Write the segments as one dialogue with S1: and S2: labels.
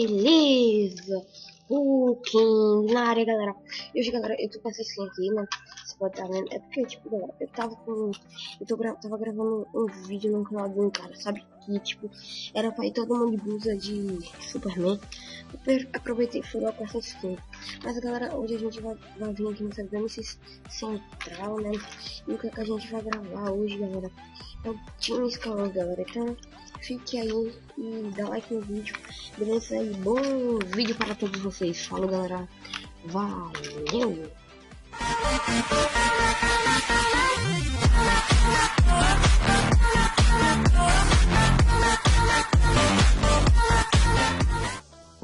S1: Beleza! King na área, galera. E hoje, galera, eu tô com essa skin aqui, né? Você pode estar vendo. É porque, tipo, galera, eu tava com. Tava gravando um vídeo no canal de um cara, sabe? Que, tipo, era pra ir todo mundo de blusa de Superman. Eu aproveitei e fui lá com essa skin. Mas, galera, hoje a gente vai vir aqui no servidor central, né? E o que a gente vai gravar hoje, galera? É o Team Skull, galera. Então, fique aí e dá like no vídeo. Beleza? E bom vídeo para todos vocês. Falou, galera. Valeu!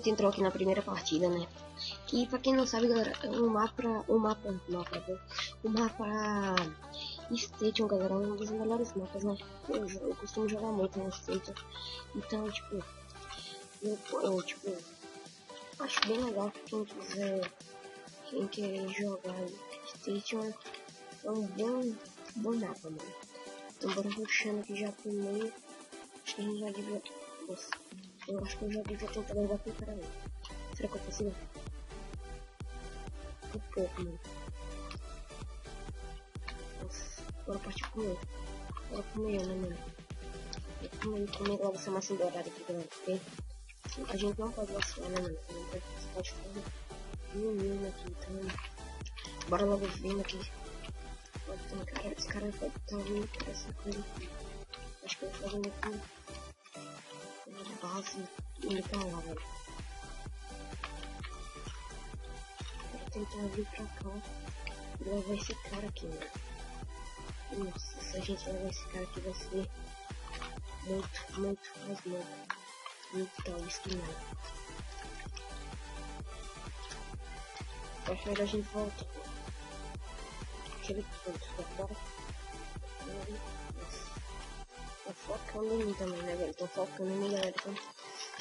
S1: Entrou aqui na primeira partida, né? Que pra quem não sabe, galera, é um mapa Station, galera, é um dos melhores mapas, né? Eu costumo jogar muito no Station. Então, tipo, eu tipo, acho bem legal que quem quer jogar Station é um bom mapa, mano. Então bora rushando aqui já pro meio. Acho que a gente já devia. Nossa, eu acho que eu já devia tentar levar aqui para mim. Será que eu consigo? Um pouco, mano. Nossa, bora partir pro meio. Bora pro meio, né, mano? Comer logo essa massa dourada aqui, galera. Porque a gente não pode vacilar, né, mano? A gente pode fazer menino aqui, então. Bora logo vindo aqui. Pode ter um cara, esse cara pode estar vindo por essa coisa aqui. Acho que eu vou fazer aqui uma base indo pra lá, velho. Vou tentar vir pra cá e levar esse cara aqui, mano. Nossa, se a gente levar esse cara aqui vai ser muito tal esquinado. Acho melhor a gente volta. Chega de ponto, bora. Nossa. Tô focando em mim também, né, velho? Tô focando em mim, galera. Então,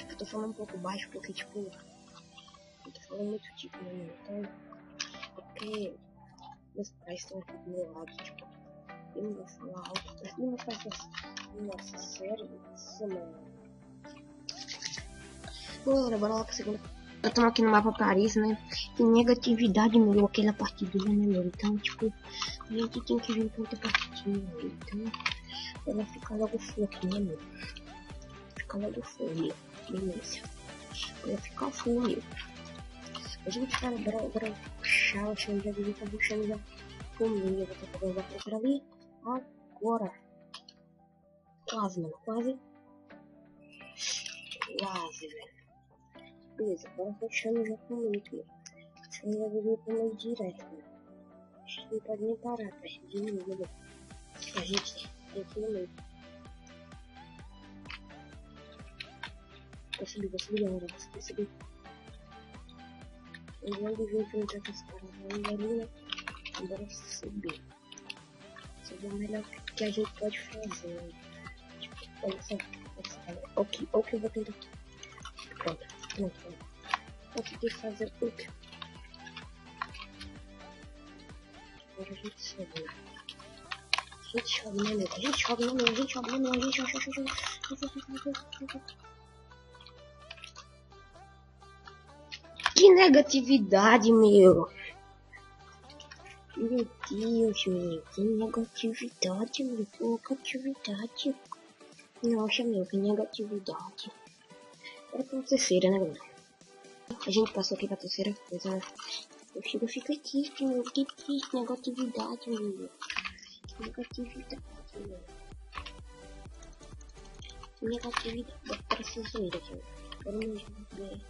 S1: eu tô falando um pouco baixo porque, tipo, eu tô falando muito tipo, né, então, porque meus pais estão aqui do meu lado, tipo, eu não vou falar alto, mas não faz assim. Nossa, sério? Nossa, mano. Bom, galera, bora lá pra segunda. Eu tô aqui no mapa Paris, né? E negatividade, meu, aquela partida, né, meu? Então, tipo, a gente tem que vir pra outra partida, meu. Então, ela fica logo full aqui, né, meu? Fica logo full, meu. Beleza. Ela fica full, meu. A gente vai bora puxar, acho que eu já devia estar puxando já comigo. Eu vou tentar jogar por ali agora. Quase, mano, quase, velho. Beleza, bora fechando já comigo. Acho que eu já devia ir mais direto, né? Acho que não pode nem parar perto de mim, né? A gente tem que ir no meio. Vou subir, galera. Vou subir. Eu não devia enfrentar com esse cara ali, né? Bora subir. Isso é o melhor que a gente pode fazer, né? Tipo, olha só. O que eu vou tentar. Pronto. Consegui fazer o que? Agora a gente sobe, né? A gente sobe, né, meu? A gente sobe. Que negatividade, meu! Meu Deus, meu. Que negatividade, meu. Que negatividade. Nossa, meu. Que negatividade. Era pra terceira, né, galera? A gente passou aqui pra terceira coisa, né? Eu fico triste, meu. Que triste, negatividade, meu. Que negatividade, meu. Que negatividade. Bora ser zoeira aqui, meu. Bora mesmo ver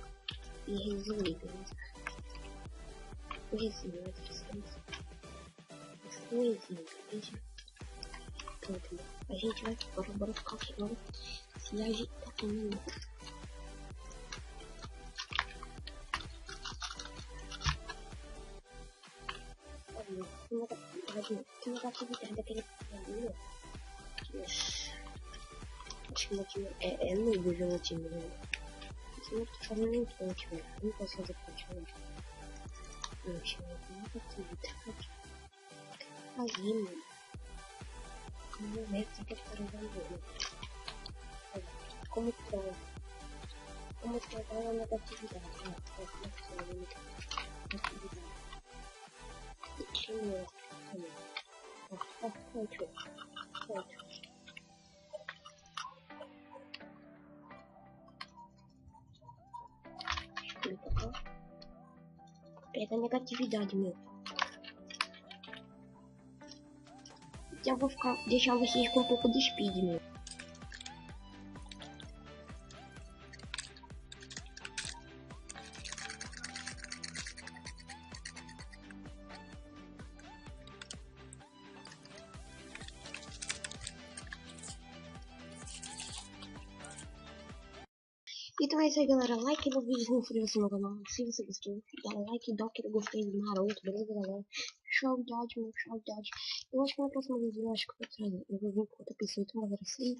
S1: e resolver, né? Pronto, a gente vai bora ficar aqui agora. Se agitar aqui, né? Que negatividade daquele ali, ó. Acho que meu time é noob, viu, meu time, né? Esse não tá fazendo muito ponte, velho. Não posso fazer ponte, velho. Meu time é negatividade. Ali, mano. Não é que você pode parar de ver, né? Como troll. Vamos pegar a negatividade. Como é que funciona a negatividade? Deixa eu ver. Feito. Explica, tá? Pega a negatividade, meu. Já vou deixar vocês com um pouco de speed, meu. Então é isso aí, galera. Like no vídeo, inscreva-se no canal se você gostou. Dá like, dá aquele gostei maroto, beleza, galera? Saudade, meu, saudade. Eu acho que na próxima vídeo, eu acho que eu vou trazer. Eu vou vir com outra pessoa, então agora sim.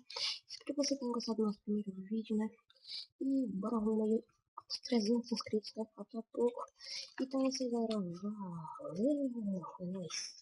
S1: Espero que você tenha gostado do nosso primeiro vídeo, né? E bora arrumar aí os 300 inscritos, né? Falta pouco. Então é isso aí, galera. Valeu, é nóis.